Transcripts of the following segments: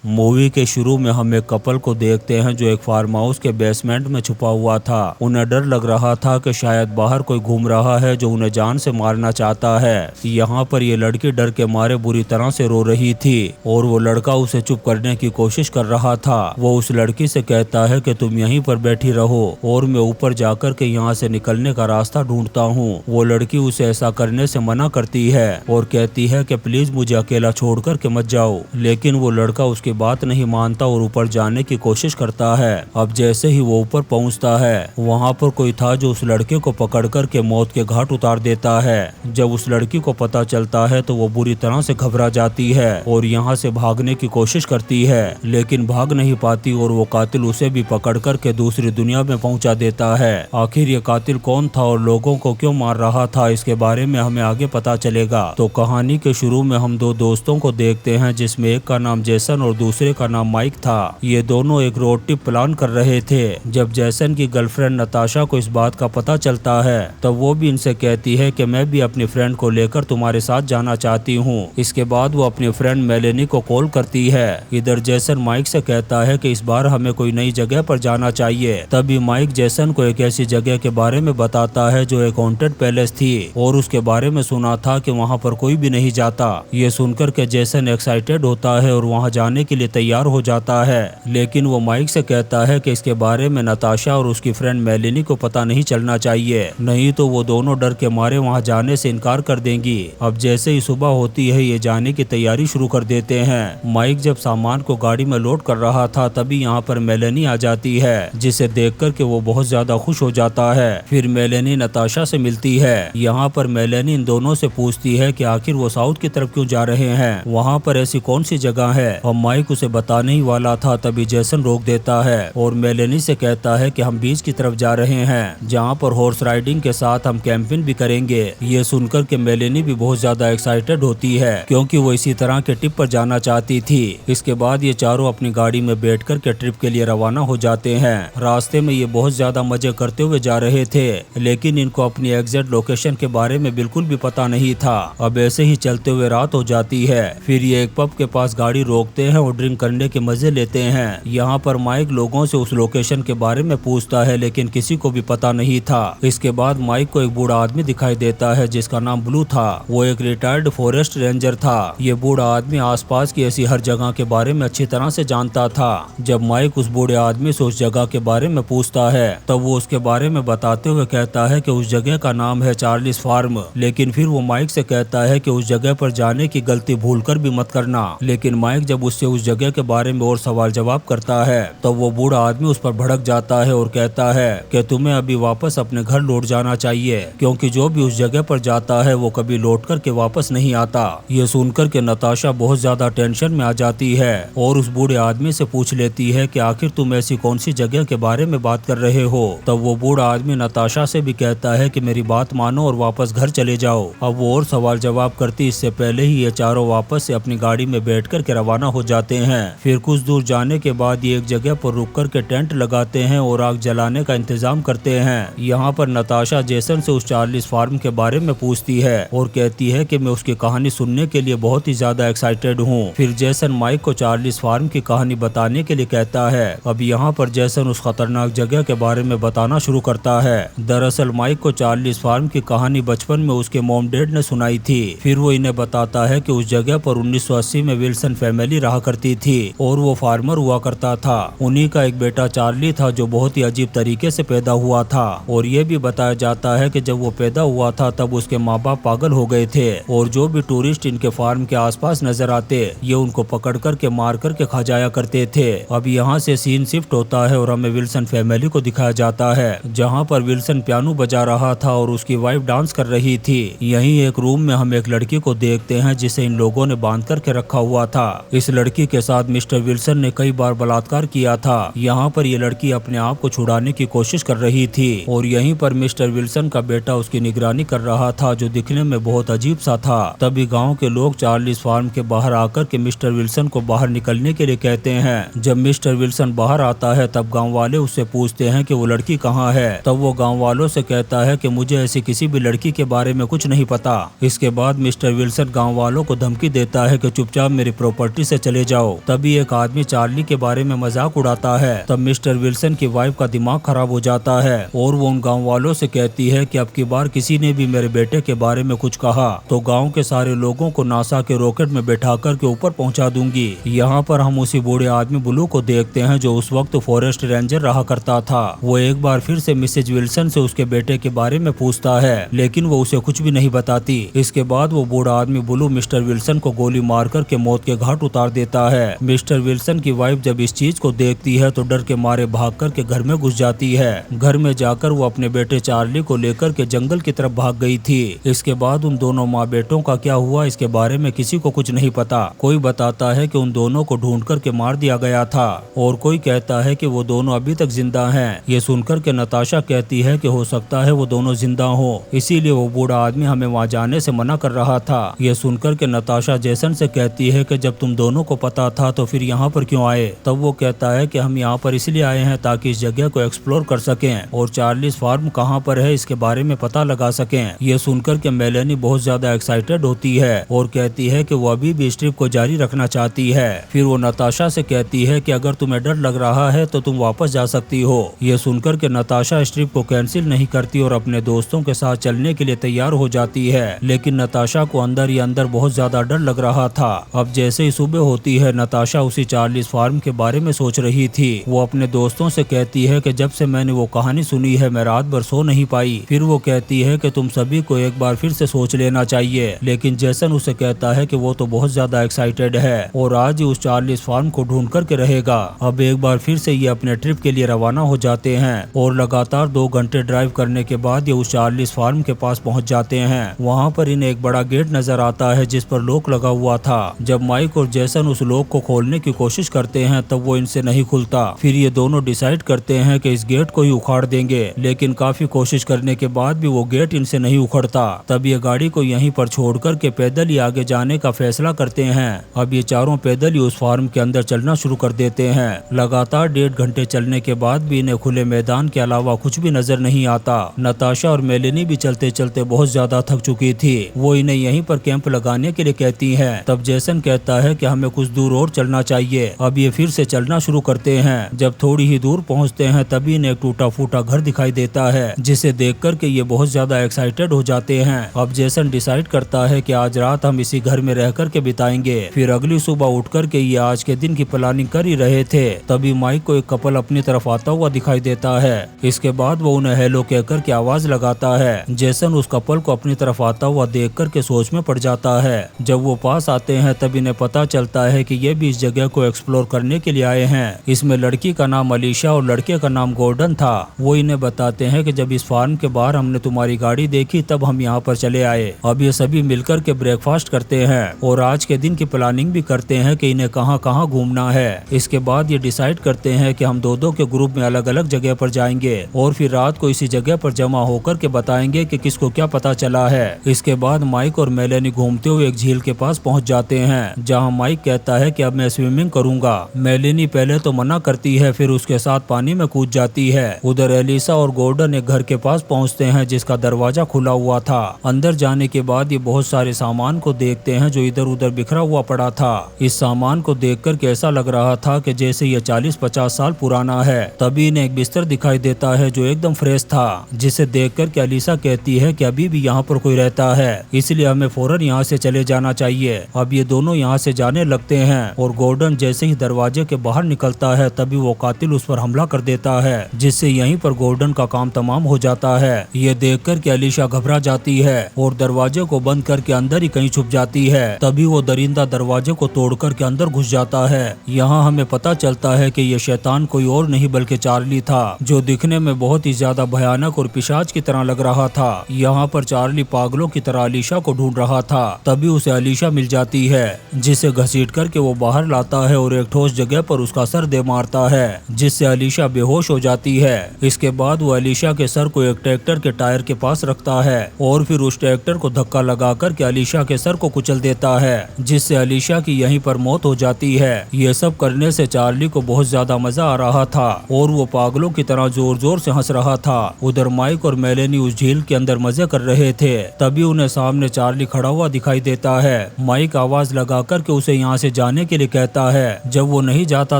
Movie के शुरू में हम एक कपल को देखते हैं जो एक फार्म हाउस के बेसमेंट में छुपा हुआ था। उन्हें डर लग रहा था कि शायद बाहर कोई घूम रहा है जो उन्हें जान से मारना चाहता है। यहाँ पर ये लड़की डर के मारे बुरी तरह से रो रही थी और वो लड़का उसे चुप करने की कोशिश कर रहा था। वो उस लड़की से कहता है कि तुम यहीं पर बैठी रहो और मैं ऊपर जाकर के यहाँ से निकलने का रास्ता ढूंढता हूँ। वो लड़की उसे ऐसा करने से मना करती है और कहती है कि प्लीज मुझे अकेला छोड़ कर के मत जाओ, लेकिन वो लड़का उसकी बात नहीं मानता और ऊपर जाने की कोशिश करता है। अब जैसे ही वो ऊपर पहुंचता है, वहां पर कोई था जो उस लड़के को पकड़ कर के मौत के घाट उतार देता है। जब उस लड़की को पता चलता है तो वो बुरी तरह से घबरा जाती है और यहाँ से भागने की कोशिश करती है, लेकिन भाग नहीं पाती और वो कातिल उसे भी पकड़ कर के दूसरी दुनिया में पहुंचा देता है। आखिर ये कातिल कौन था और लोगों को क्यों मार रहा था, इसके बारे में हमें आगे पता चलेगा। तो कहानी के शुरू में हम दो दोस्तों को देखते हैं, जिसमें एक का नाम जेसन और दूसरे का नाम माइक था। ये दोनों एक रोड ट्रिप प्लान कर रहे थे। जब जेसन की गर्लफ्रेंड नताशा को इस बात का पता चलता है तब वो भी इनसे कहती है कि मैं भी अपनी फ्रेंड को लेकर तुम्हारे साथ जाना चाहती हूँ। इसके बाद वो अपनी फ्रेंड मेलेनी को कॉल करती है। इधर जेसन माइक से कहता है कि इस बार हमें कोई नई जगह पर जाना चाहिए। तभी माइक जेसन को एक ऐसी जगह के बारे में बताता है जो एक हॉन्टेड पैलेस थी और उसके बारे में सुना था कि वहाँ पर कोई भी नहीं जाता। ये सुनकर के जेसन एक्साइटेड होता है और वहाँ जाने के लिए तैयार हो जाता है, लेकिन वो माइक से कहता है कि इसके बारे में नताशा और उसकी फ्रेंड मेलेनी को पता नहीं चलना चाहिए, नहीं तो वो दोनों डर के मारे वहाँ जाने से इनकार कर देंगी। अब जैसे ही सुबह होती है ये जाने की तैयारी शुरू कर देते हैं। माइक जब सामान को गाड़ी में लोड कर रहा था तभी यहाँ पर मेलेनी आ जाती है, जिसे देख कर के वो बहुत ज्यादा खुश हो जाता है। फिर मेलेनी नताशा से मिलती है। यहाँ पर मेलेनी इन दोनों से पूछती है कि आखिर वो साउथ की तरफ क्यों जा रहे हैं, वहाँ पर ऐसी कौन सी जगह है। और माइक उसे बताने ही वाला था तभी जेसन रोक देता है और मेलेनी से कहता है कि हम बीच की तरफ जा रहे हैं, जहाँ पर हॉर्स राइडिंग के साथ हम कैंपिंग भी करेंगे। ये सुनकर के मेलेनी भी बहुत ज्यादा एक्साइटेड होती है क्योंकि वो इसी तरह के ट्रिप पर जाना चाहती थी। इसके बाद ये चारों अपनी गाड़ी में बैठकर के ट्रिप के लिए रवाना हो जाते हैं। रास्ते में ये बहुत ज्यादा मजे करते हुए जा रहे थे, लेकिन इनको अपनी एग्जैक्ट लोकेशन के बारे में बिल्कुल भी पता नहीं था। अब ऐसे ही चलते हुए रात हो जाती है। फिर ये एक पब के पास गाड़ी रोकते हैं और ड्रिंक करने के मजे लेते हैं। यहाँ पर माइक लोगों से उस लोकेशन के बारे में पूछता है, लेकिन किसी को भी पता नहीं था। इसके बाद माइक को एक बूढ़ा आदमी दिखाई देता है जिसका नाम ब्लू था। वो एक रिटायर्ड फॉरेस्ट रेंजर था। ये बूढ़ा आदमी आसपास की ऐसी हर जगह के बारे में अच्छी तरह से जानता था। जब माइक उस बूढ़े आदमी से उस जगह के बारे में पूछता है तब वो उसके बारे में बताते हुए कहता है कि उस जगह का नाम है चार्लिस फार्म। लेकिन फिर वो माइक से कहता है कि उस जगह पर जाने की गलती भूलकर भी मत करना। लेकिन माइक जब उससे उस जगह के बारे में और सवाल जवाब करता है तो वो बूढ़ा आदमी उस पर भड़क जाता है और कहता है कि तुम्हें अभी वापस अपने घर लौट जाना चाहिए, क्योंकि जो भी उस जगह पर जाता है वो कभी लौट कर के वापस नहीं आता। ये सुनकर के नताशा बहुत ज्यादा टेंशन में आ जाती है और उस बूढ़े आदमी से पूछ लेती है कि आखिर तुम ऐसी कौन सी जगह के बारे में बात कर रहे हो। तब वो बूढ़ा आदमी नताशा से भी कहता है कि मेरी बात मानो और वापस घर चले जाओ। अब वो और सवाल जवाब करती इससे पहले ही ये चारों वापस से अपनी गाड़ी में बैठ कर के रवाना हो जाते हैं। फिर कुछ दूर जाने के बाद ये एक जगह पर रुक कर के टेंट लगाते हैं और आग जलाने का इंतजाम करते हैं। यहाँ पर नताशा जेसन से उस चार्लिस फार्म के बारे में पूछती है और कहती है कि मैं उसकी कहानी सुनने के लिए बहुत ही ज्यादा एक्साइटेड हूँ। फिर जेसन माइक को चार्लिस फार्म की कहानी बताने के लिए कहता है। अब यहाँ पर जेसन उस खतरनाक जगह के बारे में बताना शुरू करता है। दरअसल माइक को चार्लिस फार्म की कहानी बचपन में उसके मॉम डैड ने सुनाई थी। फिर वो इन्हें बताता है कि उस जगह पर 1980 में विल्सन फैमिली रहा करती थी और वो फार्मर हुआ करता था। उन्हीं का एक बेटा चार्ली था जो बहुत ही अजीब तरीके से पैदा हुआ था और ये भी बताया जाता है कि जब वो पैदा हुआ था तब उसके माँ बाप पागल हो गए थे और जो भी टूरिस्ट इनके फार्म के आसपास नजर आते ये उनको पकड़ कर के मार कर के खा जाया करते थे। अब यहाँ से सीन शिफ्ट होता है और हमें विल्सन फैमिली को दिखाया जाता है, जहाँ पर विल्सन पियानो बजा रहा था और उसकी वाइफ डांस कर रही थी। यहीं एक रूम में हम एक लड़की को देखते हैं जिसे इन लोगों ने बांध करके रखा हुआ था। इस लड़की के साथ मिस्टर विल्सन ने कई बार बलात्कार किया था। यहाँ पर ये लड़की अपने आप को छुड़ाने की कोशिश कर रही थी और यहीं पर मिस्टर विल्सन का बेटा उसकी निगरानी कर रहा था, जो दिखने में बहुत अजीब सा था। तभी गांव के लोग चार्लिस फार्म के बाहर आकर के मिस्टर विल्सन को बाहर निकलने के लिए कहते हैं। जब मिस्टर विल्सन बाहर आता है तब गाँव वाले उससे पूछते हैं कि वो लड़की कहाँ है। तब वो गाँव वालों से कहता है कि मुझे ऐसी किसी भी लड़की के बारे में कुछ नहीं पता। इसके बाद मिस्टर विल्सन गाँव वालों को धमकी देता है कि चुपचाप मेरी प्रॉपर्टी से चले जाओ। तभी एक आदमी चार्ली के बारे में मजाक उड़ाता है। तब मिस्टर विल्सन की वाइफ का दिमाग खराब हो जाता है और वो उन गाँव वालों से कहती है कि अब की बार किसी ने भी मेरे बेटे के बारे में कुछ कहा तो गाँव के सारे लोगों को नासा के रॉकेट में बैठा कर के ऊपर पहुँचा दूंगी। यहाँ पर हम उसी बूढ़े आदमी ब्लू को देखते हैं जो उस वक्त फॉरेस्ट रेंजर रहा करता था। वो एक बार फिर से मिसेज विल्सन से उसके बेटे के बारे में पूछता है, लेकिन वो उसे कुछ भी नहीं बताती। इसके बाद वो बूढ़ा आदमी ब्लू मिस्टर विल्सन को गोली मारकर के मौत के घाट उतार देता है। मिस्टर विल्सन की वाइफ जब इस चीज को देखती है तो डर के मारे भाग कर के घर में घुस जाती है। घर में जाकर वो अपने बेटे चार्ली को लेकर के जंगल की तरफ भाग गई थी। इसके बाद उन दोनों माँ बेटों का क्या हुआ इसके बारे में किसी को कुछ नहीं पता। कोई बताता है कि उन दोनों को ढूंढ कर के मार दिया गया था और कोई कहता है कि वो दोनों अभी तक जिंदा हैं। ये सुनकर के नताशा कहती है कि हो सकता है वो दोनों जिंदा हो, इसीलिए वो बूढ़ा आदमी हमें वहाँ जाने से मना कर रहा था। ये सुनकर के नताशा जेसन से कहती है कि जब तुम दोनों को पता था तो फिर यहाँ पर क्यों आए। तब वो कहता है कि हम यहाँ पर इसलिए आए हैं ताकि इस जगह को एक्सप्लोर कर सकें और चार्लीज फार्म कहाँ पर है इसके बारे में पता लगा सकें। ये सुनकर के मेलेनी बहुत ज्यादा एक्साइटेड होती है और कहती है कि वो अभी भी इस ट्रिप को जारी रखना चाहती है। फिर वो नताशा से कहती है कि अगर तुम्हें डर लग रहा है तो तुम वापस जा सकती हो। ये सुनकर के नताशा इस ट्रिप को कैंसिल नहीं करती और अपने दोस्तों के साथ चलने के लिए तैयार हो जाती है। लेकिन नताशा को अंदर ही अंदर बहुत ज्यादा डर लग रहा था। अब जैसे ही सुबह होती है नताशा उसी चार्लीज फार्म के बारे में सोच रही थी। वो अपने दोस्तों से कहती है कि जब से मैंने वो कहानी सुनी है मैं रात भर सो नहीं पाई। फिर वो कहती है कि तुम सभी को एक बार फिर से सोच लेना चाहिए। लेकिन जेसन उसे कहता है कि वो तो बहुत ज्यादा एक्साइटेड है और आज ही उस चार्लीज फार्म को ढूंढ करके रहेगा। अब एक बार फिर से ये अपने ट्रिप के लिए रवाना हो जाते हैं और लगातार 2 घंटे ड्राइव करने के बाद ये उस चार्लीज फार्म के पास पहुंच जाते हैं। वहाँ पर इन्हें एक बड़ा गेट नजर आता है जिस पर लॉक लगा हुआ था। जब माइक और जेसन उस लॉक को खोलने की कोशिश करते हैं तब वो इनसे नहीं खुलता। फिर ये दोनों डिसाइड करते हैं कि इस गेट को ही उखाड़ देंगे, लेकिन काफी कोशिश करने के बाद भी वो गेट इनसे नहीं उखड़ता। तब ये गाड़ी को यहीं पर छोड़कर के पैदल ही आगे जाने का फैसला करते हैं। अब ये चारों पैदल ही उस फार्म के अंदर चलना शुरू कर देते हैं। लगातार 1.5 घंटे चलने के बाद भी इन्हें खुले मैदान के अलावा कुछ भी नजर नहीं आता। नताशा और मेलेनी भी चलते चलते बहुत ज्यादा थक चुकी थी। वो इन्हें यहीं पर कैंप लगाने के लिए कहती हैं। तब जेसन कहता है कि हमें कुछ दूर और चलना चाहिए। अब ये फिर से चलना शुरू करते हैं। जब थोड़ी ही दूर पहुंचते हैं तभी इन्हें एक टूटा फूटा घर दिखाई देता है जिसे देख कर के ये बहुत ज्यादा एक्साइटेड हो जाते हैं। अब जेसन डिसाइड करता है कि आज रात हम इसी घर में रह कर के बिताएंगे। फिर अगली सुबह उठ कर के ये आज के दिन की प्लानिंग कर ही रहे थे। तभी माइक को एक कपल अपनी तरफ आता हुआ दिखाई देता है। इसके बाद वो उन्हें हेलो कहकर के आवाज लगाता है। जेसन उस कपल को अपनी तरफ आता हुआ देख कर के सोच में पड़ जाता है। जब वो पास आते हैं तब इन्हें पता चलता है कि ये भी इस जगह को एक्सप्लोर करने के लिए आए हैं। इसमें लड़की का नाम अलीशा और लड़के का नाम गॉर्डन था। वो इन्हें बताते हैं कि जब इस फार्म के बाहर हमने तुम्हारी गाड़ी देखी तब हम यहाँ पर चले आए। अब ये सभी मिलकर के ब्रेकफास्ट करते हैं और आज के दिन की प्लानिंग भी करते हैं कि इन्हें कहाँ कहाँ घूमना है। इसके बाद ये डिसाइड करते हैं कि हम दो के ग्रुप में अलग अलग जगह पर जाएंगे और फिर रात को इसी जगह पर जमा होकर के बताएंगे कि किसको क्या पता चला है। इसके बाद माइक और मेलेनी घूमते हुए एक झील के पास पहुंच जाते हैं जहां माइक कहता है कि अब मैं स्विमिंग करूंगा। मेलेनी पहले तो मना करती है, फिर उसके साथ पानी में कूद जाती है। उधर एलिसा और गॉर्डन एक घर के पास पहुंचते हैं जिसका दरवाजा खुला हुआ था। अंदर जाने के बाद ये बहुत सारे सामान को देखते हैं जो इधर उधर बिखरा हुआ पड़ा था। इस सामान को देखकर के ऐसा लग रहा था कि जैसे ये 40-50 साल पुराना है। तभी इन्हें एक बिस्तर दिखाई देता है जो एकदम फ्रेश था, जिसे देखकर के एलिसा कहती है कि अभी भी यहाँ पर कोई रहता है, इसलिए हमें फौरन यहाँ से चले जाना चाहिए। अब ये दोनों यहाँ से जाने लगते हैं और गॉर्डन जैसे ही दरवाजे के बाहर निकलता है तभी वो कातिल उस पर हमला कर देता है, जिससे यहीं पर गॉर्डन का काम तमाम हो जाता है। ये देखकर के एलिशा घबरा जाती है और दरवाजे को बंद करके अंदर ही कहीं छुप जाती है। तभी वो दरिंदा दरवाजे को तोड़कर के अंदर घुस जाता है। यहाँ हमें पता चलता है कि ये शैतान कोई और नहीं बल्कि चार्ली था, जो दिखने में बहुत ही ज्यादा भयानक और पिशाच की तरह लग रहा था। यहाँ पर चार्ली पागलों की तरह अलीशा को ढूंढ रहा था। तभी उसे अलीशा मिल जाती है, जिसे घसीट करके वो बाहर लाता है और एक ठोस जगह पर उसका सर दे मारता है, जिससे अलीशा बेहोश हो जाती है। इसके बाद वो अलीशा के सर को एक ट्रैक्टर के टायर के पास रखता है और फिर उस ट्रैक्टर को धक्का लगा करके अलीशा के सर को कुचल देता है, जिससे अलीशा की यहीं पर मौत हो जाती है। ये सब करने से चार्ली को बहुत ज्यादा मजा आ रहा था और वो पागलों की तरह जोर जोर से हंस रहा था। उधर माइक और मेलेनी उस झील के अंदर मजे कर रहे थे। तभी उन्हें सामने चार्ली खड़ा हुआ दिखाई देता है। माइक आवाज लगा कर के उसे यहाँ से जाने के लिए कहता है। जब वो नहीं जाता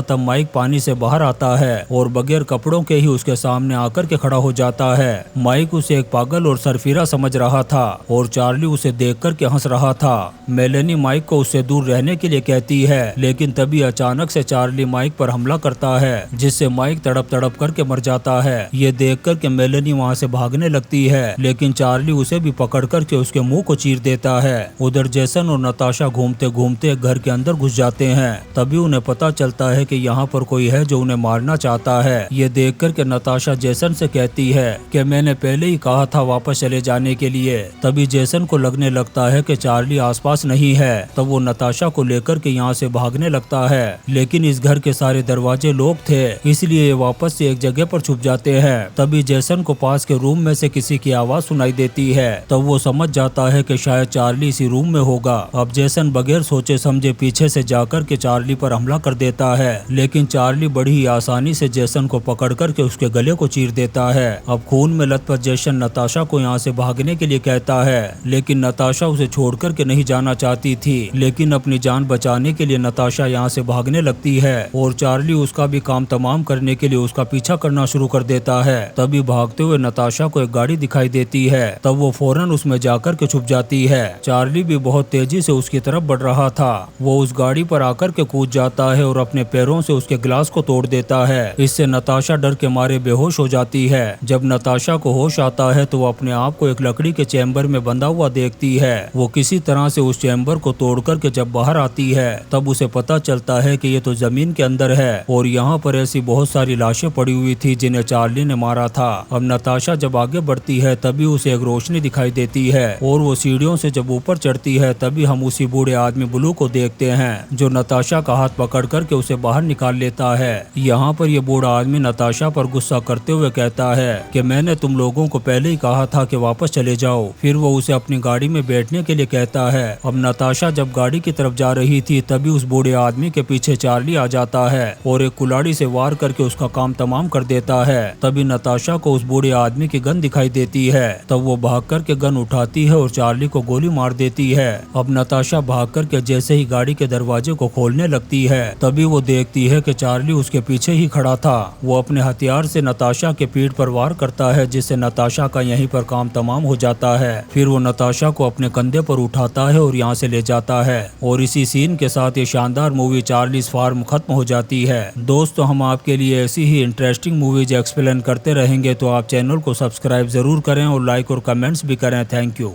तब माइक पानी से बाहर आता है और बगैर कपड़ों के ही उसके सामने आकर के खड़ा हो जाता है। माइक उसे एक पागल और सरफिरा समझ रहा था और चार्ली उसे देख कर के हंस रहा था। मेलेनी माइक को उससे दूर रहने के लिए कहती है, लेकिन तभी अचानक से चार्ली माइक पर हमला करता है, जिससे माइक तड़प तड़प करके मर जाता है। ये देख कर के मेलेनी वहाँ से भागने लगती है, लेकिन चार्ली उसे भी पकड़ करके उसके मुंह को चीर देता है। उधर जेसन और नताशा घूमते घूमते घर के अंदर घुस जाते हैं। तभी उन्हें पता चलता है कि यहाँ पर कोई है जो उन्हें मारना चाहता है। ये देख कर के नताशा जेसन से कहती है कि मैंने पहले ही कहा था वापस चले जाने के लिए। तभी जेसन को लगने लगता है कि चार्ली आसपास नहीं है। तब वो नताशा को लेकर के यहाँ से भागने लगता है, लेकिन इस घर के सारे दरवाजे लॉक थे, इसलिए ये वापस से एक जगह पर छुप जाते हैं। तभी जेसन को पास के रूम में से किसी की आवाज सुनाई देती है। तब वो समझ जाता है कि शायद चार्ली इसी रूम में होगा। अब जेसन बगैर सोचे समझे पीछे से जाकर के चार्ली पर हमला कर देता है, लेकिन चार्ली बड़ी ही आसानी से जेसन को पकड़ करके उसके गले को चीर देता है। अब खून में लथपथ जेसन नताशा को यहाँ से भागने के लिए कहता है, लेकिन नताशा उसे छोड़ करके नहीं जाना चाहती थी। लेकिन अपनी जान बचाने के लिए नताशा यहाँ से भागने लगती है और चार्ली उसका भी काम तमाम करने के लिए उसका पीछा करना शुरू कर देता है। तभी भागते हुए नताशा को एक गाड़ी दिखाई देती है। तब वो फौरन उसमें जाकर के छुप जाती है। चार्ली भी बहुत तेजी से उसकी तरफ बढ़ रहा था। वो उस गाड़ी पर आकर के कूद जाता है और अपने पैरों से उसके ग्लास को तोड़ देता है। इससे नताशा डर के मारे बेहोश हो जाती है। जब नताशा को होश आता है तो वो अपने आप को एक लकड़ी के चैम्बर में बंधा हुआ देखती है। वो किसी तरह से उस चैम्बर को तोड़ करके जब बाहर आती है तब उसे पता चलता है कि ये तो जमीन के अंदर है और यहाँ पर ऐसी बहुत सारी लाशें पड़ी हुई थी जिन्हें चार्ली ने मारा था। अब नताशा जब आगे बढ़ती है तभी उसे एक रोशनी दिखाई देती है और वो सीढ़ियों से जब ऊपर चढ़ती है तभी हम उसी बूढ़े आदमी ब्लू को देखते हैं जो नताशा का हाथ पकड़ करके उसे बाहर निकाल लेता है। यहाँ पर ये बूढ़ा आदमी नताशा पर गुस्सा करते हुए कहता है कि मैंने तुम लोगों को पहले ही कहा था कि वापस चले जाओ। फिर वो उसे अपनी गाड़ी में बैठने के लिए कहता है। अब नताशा जब गाड़ी की तरफ जा रही थी तभी उस बूढ़े आदमी के पीछे चार्ली आ जाता है और एक कुल्हाड़ी से वार करके उसका काम तमाम कर देता है। तभी नताशा को उस बूढ़े आदमी की गन दिखाई देती है। तब वो भाग करके गन उठाती है और चार्ली को गोली मार देती है। अब नताशा भाग करके जैसे ही गाड़ी के दरवाजे को खोलने लगती है तभी वो देखती है कि चार्ली उसके पीछे ही खड़ा था। वो अपने हथियार से नताशा के पीठ पर वार करता है, जिससे नताशा का यहीं पर काम तमाम हो जाता है। फिर वो नताशा को अपने कंधे पर उठाता है और यहाँ से ले जाता है और इसी सीन के साथ ये शानदार मूवी चार्लीज फार्म खत्म हो जाती है। दोस्तों, हम आपके लिए ऐसी ही इंटरेस्टिंग मूवीज एक्सप्लेन करते रहेंगे, तो आप चैनल को सब्सक्राइब जरूर करें और लाइक और कमेंट्स भी करें। Thank you.